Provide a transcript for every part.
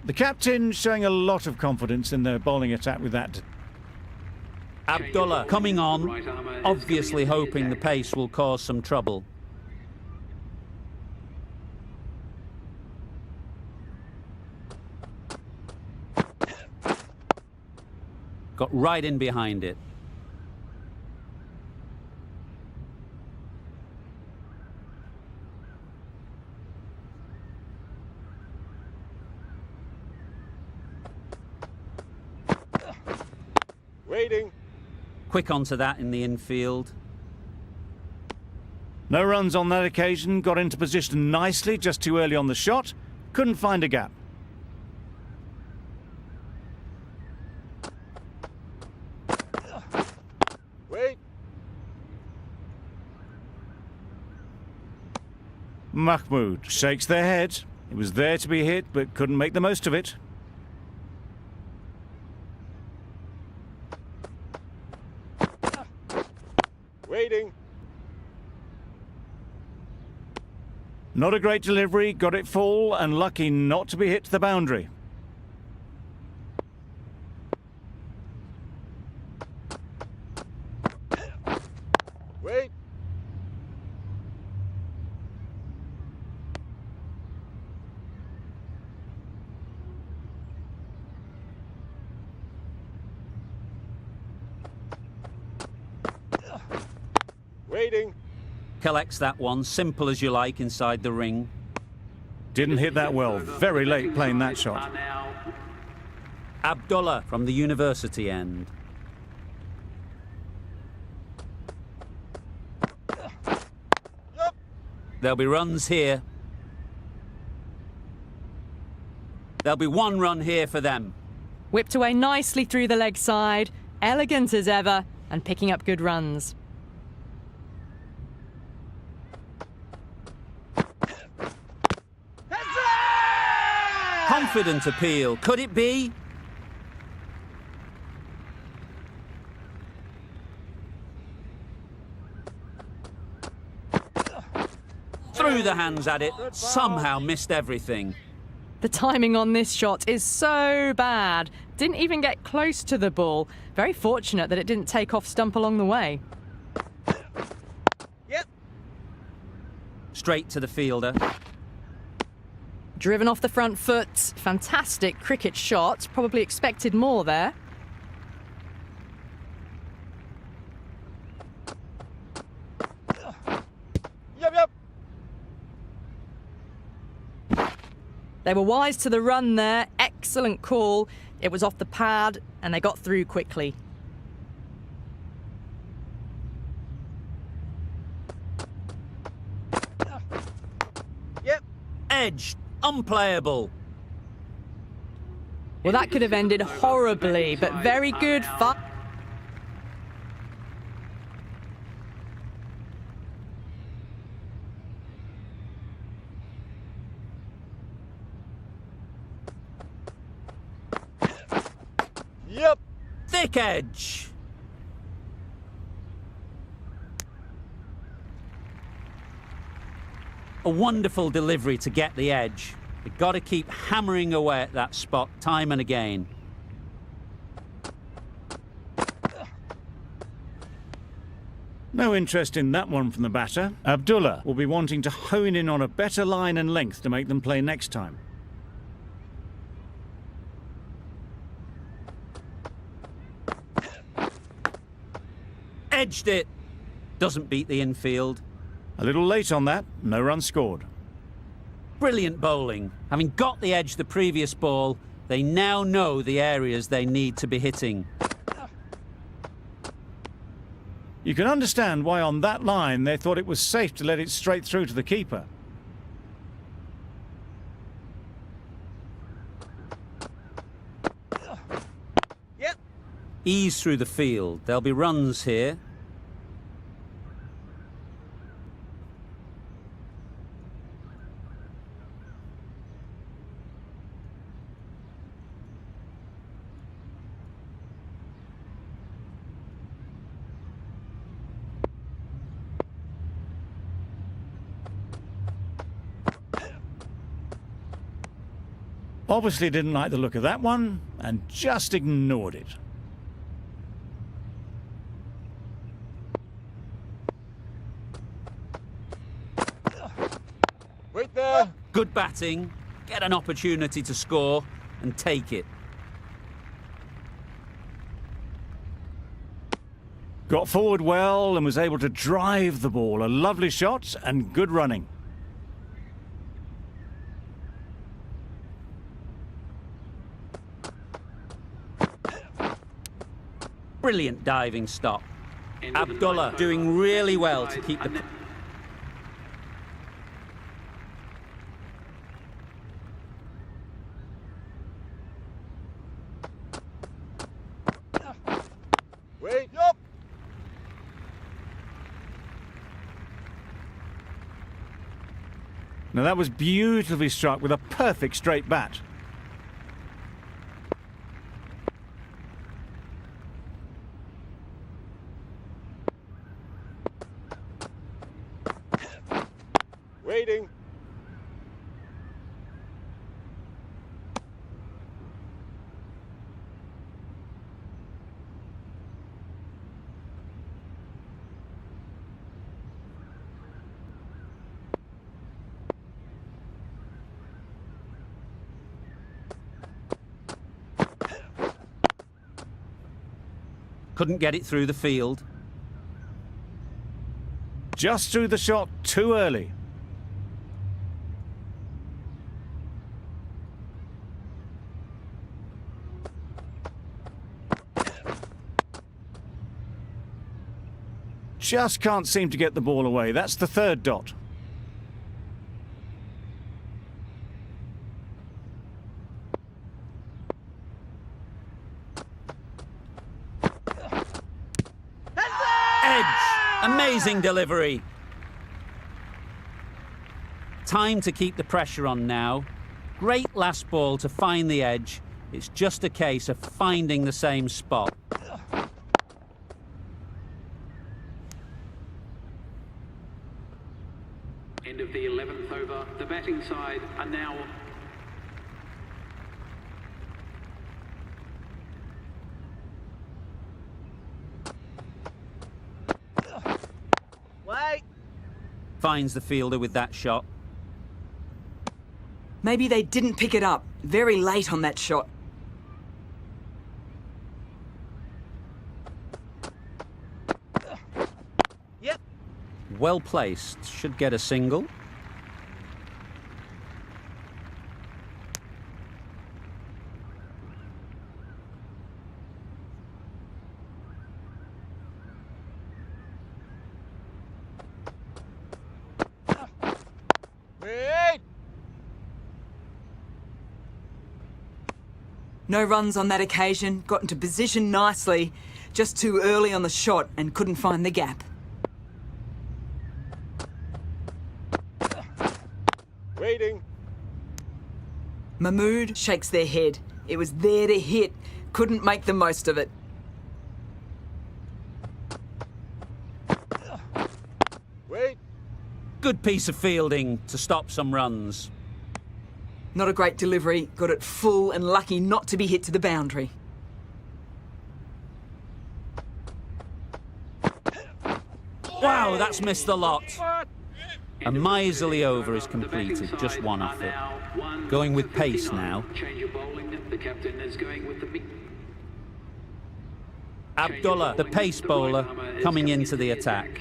The captain showing a lot of confidence in their bowling attack with that. Abdullah coming on, obviously hoping the pace will cause some trouble. Got right in behind it. Waiting. Quick onto that in the infield. No runs on that occasion, got into position nicely, just too early on the shot. Couldn't find a gap. Wait. Mahmood shakes their head. It was there to be hit, but couldn't make the most of it. Waiting. Not a great delivery, got it full, and lucky not to be hit to the boundary. Wait. Waiting. Collects that one, simple as you like, inside the ring. Didn't hit that well, very late playing that shot. Abdullah from the university end. Yep. There'll be runs here. There'll be one run here for them. Whipped away nicely through the leg side, elegant as ever, and picking up good runs. Confident appeal. Could it be? Threw the hands at it, somehow missed everything. The timing on this shot is so bad. Didn't even get close to the ball. Very fortunate that it didn't take off stump along the way. Yep. Straight to the fielder. Driven off the front foot. Fantastic cricket shot. Probably expected more there. Yep. They were wise to the run there. Excellent call. It was off the pad and they got through quickly. Yep. Edge. Unplayable. Well, that could have ended horribly, but very good fun. Yep. Thick edge. A wonderful delivery to get the edge. You've got to keep hammering away at that spot time and again. No interest in that one from the batter. Abdullah will be wanting to hone in on a better line and length to make them play next time. Edged it. Doesn't beat the infield. A little late on that, no run scored. Brilliant bowling. Having got the edge the previous ball, they now know the areas they need to be hitting. You can understand why on that line they thought it was safe to let it straight through to the keeper. Yep. Ease through the field. There'll be runs here. Obviously didn't like the look of that one and just ignored it. Wait there. Good batting, get an opportunity to score and take it. Got forward well and was able to drive the ball. A lovely shot and good running. Brilliant diving stop. Abdullah doing really well to keep the... Wait. Yup. Now that was beautifully struck with a perfect straight bat. Waiting. Couldn't get it through the field. Just threw the shot too early. Just can't seem to get the ball away. That's the third dot. Edge! Amazing delivery. Time to keep the pressure on now. Great last ball to find the edge. It's just a case of finding the same spot. End of the 11th over. The batting side are now... Wait. Finds the fielder with that shot. Maybe they didn't pick it up. Very late on that shot. Yep. Well placed. Should get a single. Wait. No runs on that occasion. Got into position nicely. Just too early on the shot and couldn't find the gap. Waiting. Mahmood shakes their head. It was there to hit. Couldn't make the most of it. Wait. Good piece of fielding to stop some runs. Not a great delivery. Got it full and lucky not to be hit to the boundary. Wow, that's missed the lot. What? A miserly over is completed, just one effort. Going with pace now. Change of bowling. The captain is going with the... Abdullah, the pace bowler, coming into the attack.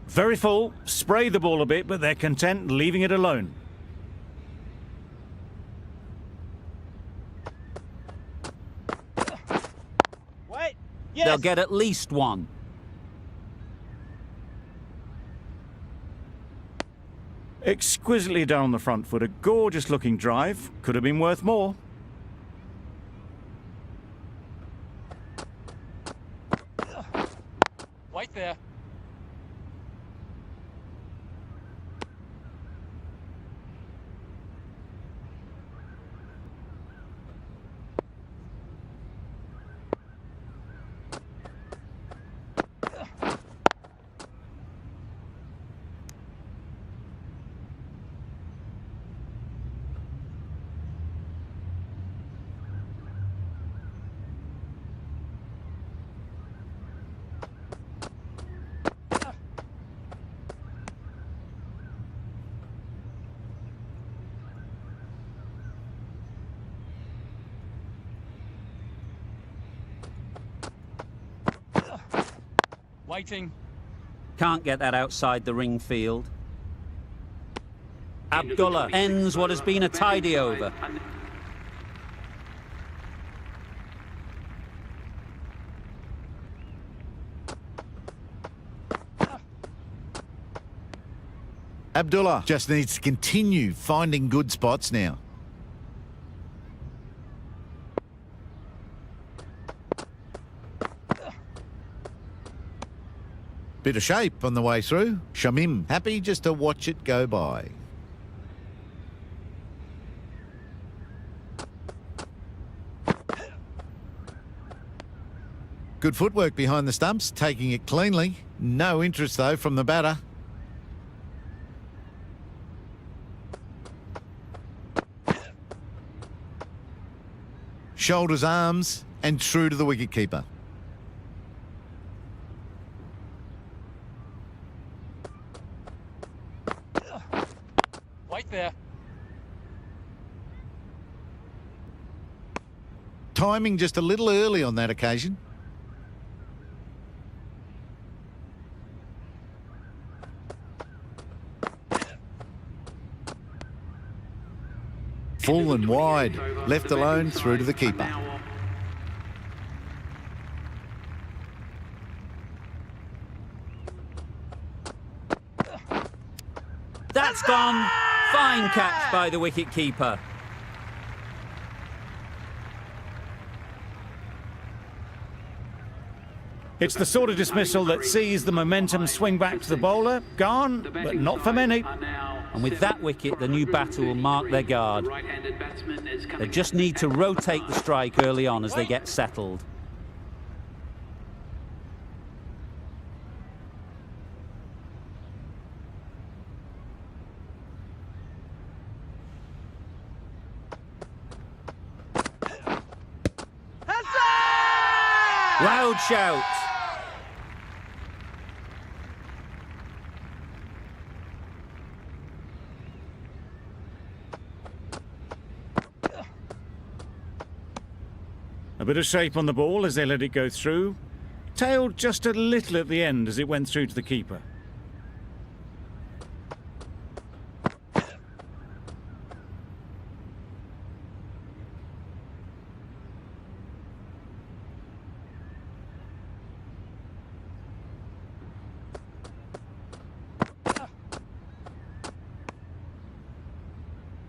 Very full, spray the ball a bit, but they're content leaving it alone. Wait. Yes. They'll get at least one. Exquisitely down the front foot, a gorgeous looking drive. Could have been worth more. Wait there. Waiting. Can't get that outside the ring field. Abdullah ends what has been a tidy over. Abdullah just needs to continue finding good spots now. Bit of shape on the way through. Shamim happy just to watch it go by. Good footwork behind the stumps, taking it cleanly. No interest though from the batter. Shoulders, arms, and true to the wicketkeeper. Wait there. Timing just a little early on that occasion. Full and wide, left alone through to the keeper. That's gone. Fine catch by the wicket-keeper. It's the sort of dismissal that sees the momentum swing back to the bowler. Gone, but not for many. And with that wicket, the new batter will mark their guard. They just need to rotate the strike early on as they get settled. Loud shout. A bit of shape on the ball as they let it go through. Tailed just a little at the end as it went through to the keeper.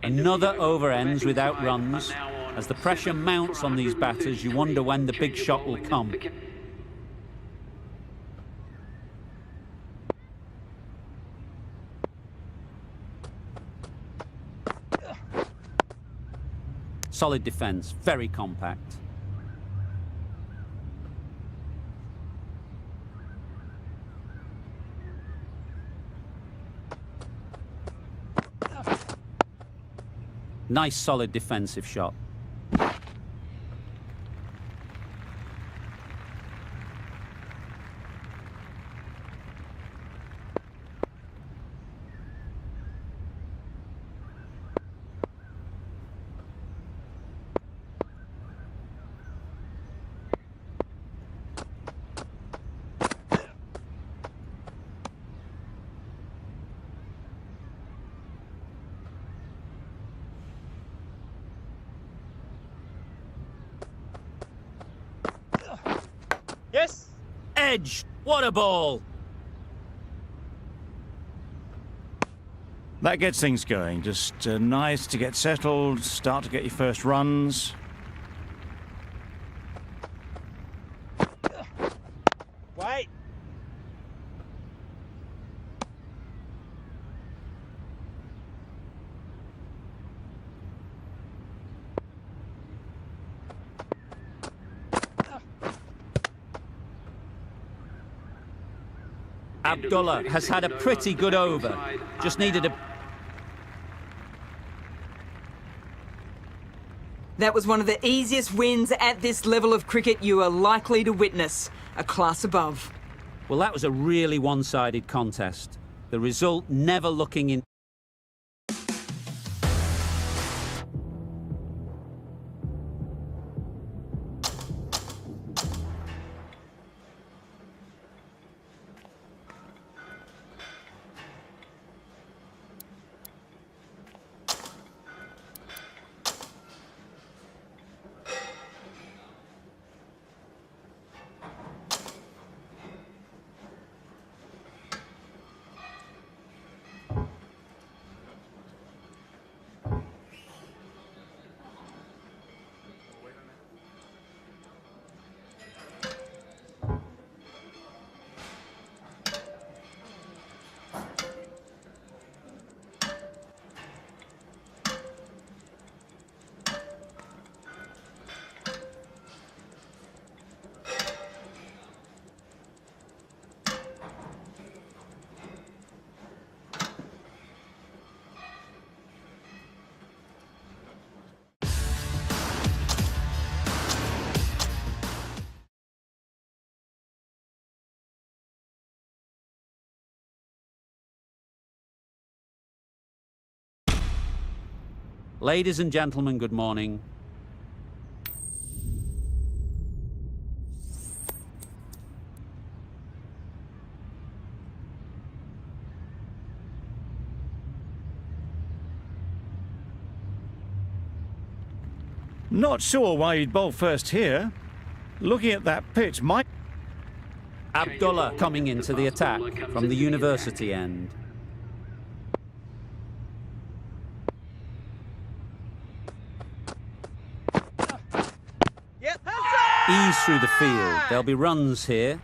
Another over ends without runs. As the pressure mounts on these batters, you wonder when the big shot will come. Solid defence, very compact. Nice solid defensive shot. Yes. Edge! What a ball! That gets things going. Just nice to get settled, start to get your first runs. Wait. Abdullah has had a pretty good over. Just needed a... That was one of the easiest wins at this level of cricket you are likely to witness. A class above. Well, that was a really one-sided contest. The result never looking in... Ladies and gentlemen, good morning. Not sure why you'd bowl first here. Looking at that pitch, might... Abdullah coming into the attack from the university end. Yep. Ease through the field. There'll be runs here.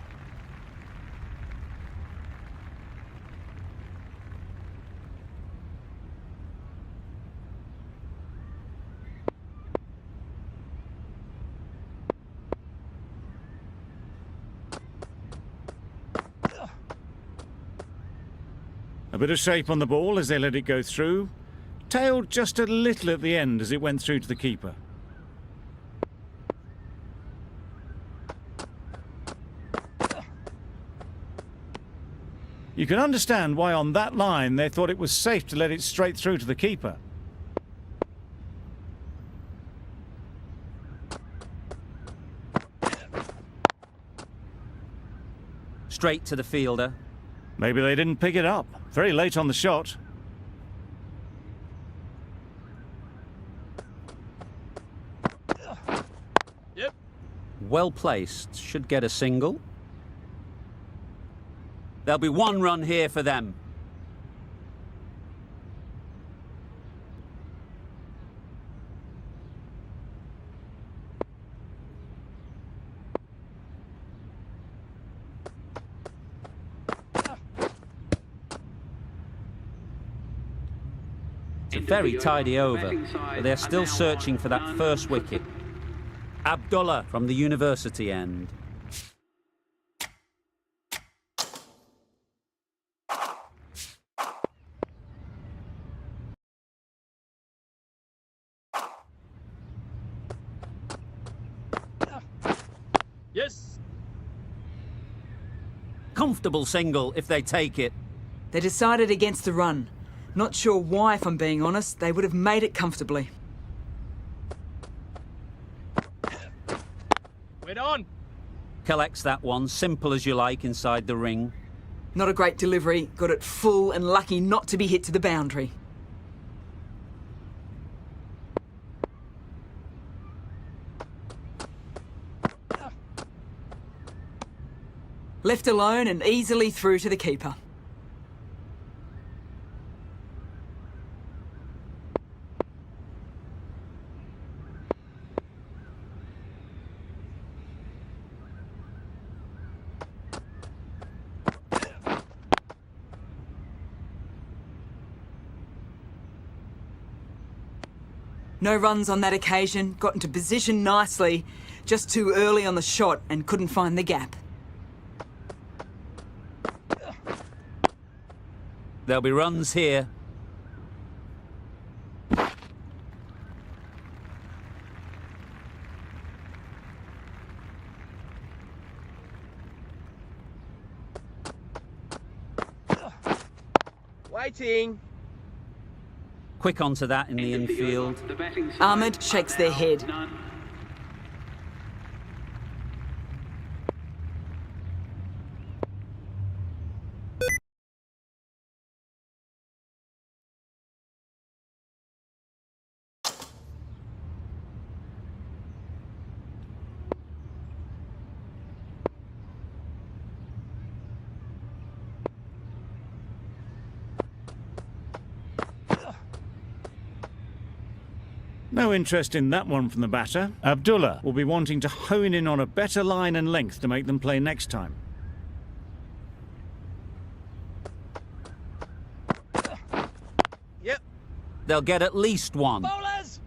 A bit of shape on the ball as they let it go through. Tailed just a little at the end as it went through to the keeper. You can understand why on that line they thought it was safe to let it straight through to the keeper. Straight to the fielder. Maybe they didn't pick it up. Very late on the shot. Yep. Well placed. Should get a single. There'll be one run here for them. It's a very tidy over, but they're still searching for that first wicket. Abdullah from the university end. Yes. Comfortable single if they take it. They decided against the run. Not sure why, if I'm being honest. They would have made it comfortably. We're on. Collects that one, simple as you like, inside the ring. Not a great delivery. Got it full and lucky not to be hit to the boundary. Left alone and easily through to the keeper. No runs on that occasion. Got into position nicely. Just too early on the shot and couldn't find the gap. There'll be runs here. Waiting. Quick onto that in the infield. Ahmed shakes their head. No interest in that one from the batter. Abdullah will be wanting to hone in on a better line and length to make them play next time. Yep. They'll get at least one. Bowlers.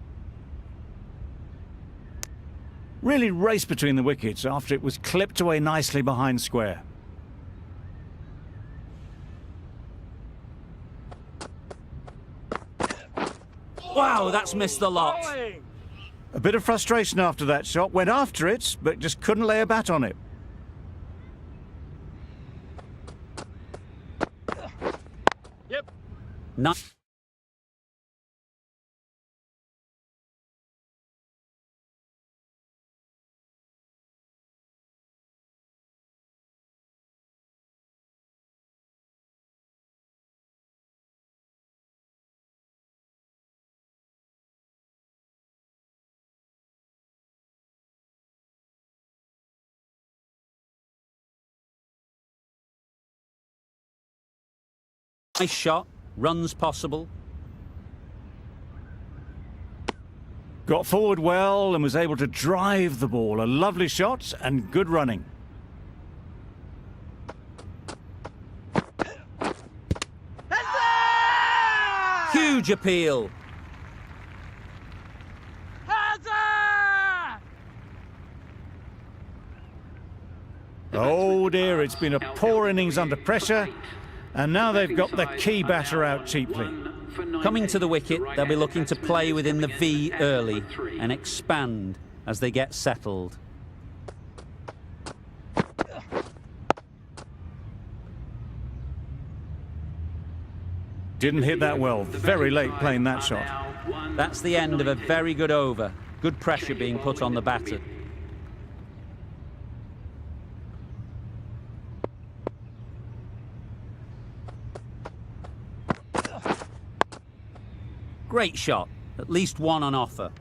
Really raced between the wickets after it was clipped away nicely behind square. Wow, that's missed the lot. Bowling. A bit of frustration after that shot. Went after it, but just couldn't lay a bat on it. Yep. Not Nice shot. Runs possible. Got forward well and was able to drive the ball. A lovely shot and good running. Huge appeal. Oh dear, it's been a poor innings under pressure, and now they've got the key batter out cheaply. Coming to the wicket, they'll be looking to play within the V early and expand as they get settled. Didn't hit that well. Very late playing that shot. That's the end of a very good over. Good pressure being put on the batter. Great shot. At least one on offer.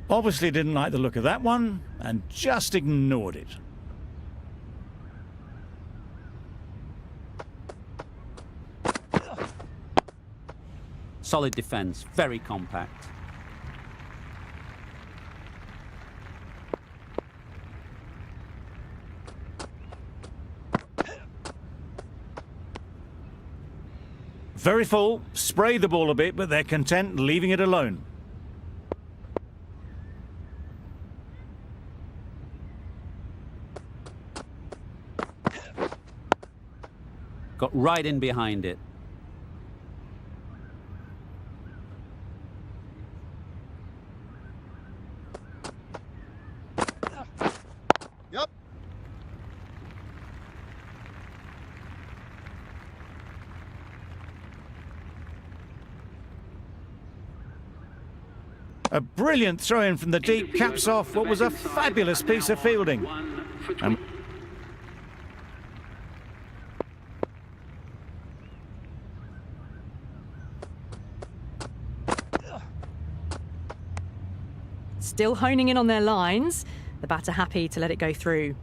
Obviously didn't like the look of that one and just ignored it. Solid defence, very compact. Very full, spray the ball a bit, but they're content leaving it alone. Got right in behind it. Yep. A brilliant throw-in from the deep caps off what was a fabulous piece of fielding. And Still honing in on their lines. The batter happy to let it go through.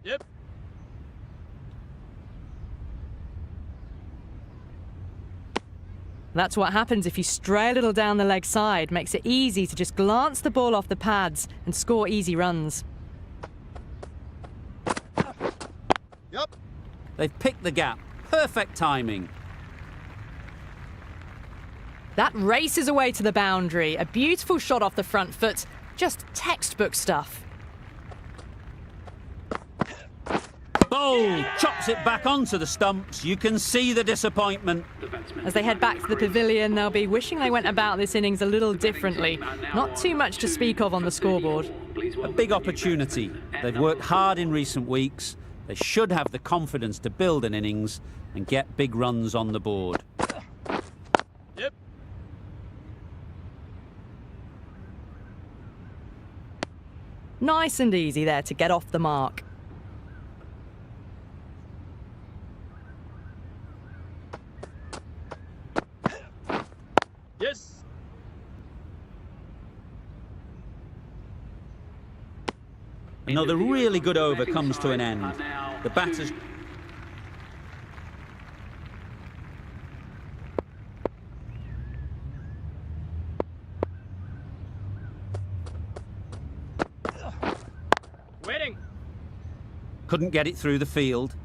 Yep. That's what happens if you stray a little down the leg side. Makes it easy to just glance the ball off the pads and score easy runs. Yep. They've picked the gap. Perfect timing. That races away to the boundary. A beautiful shot off the front foot. Just textbook stuff. Bold! Chops it back onto the stumps. You can see the disappointment. As they head back to the pavilion, they'll be wishing they went about this innings a little differently. Not too much to speak of on the scoreboard. A big opportunity. They've worked hard in recent weeks. They should have the confidence to build an innings and get big runs on the board. Yep. Nice and easy there to get off the mark. Yes. Another really good over comes to an end. The batters... Waiting. couldn't get it through the field.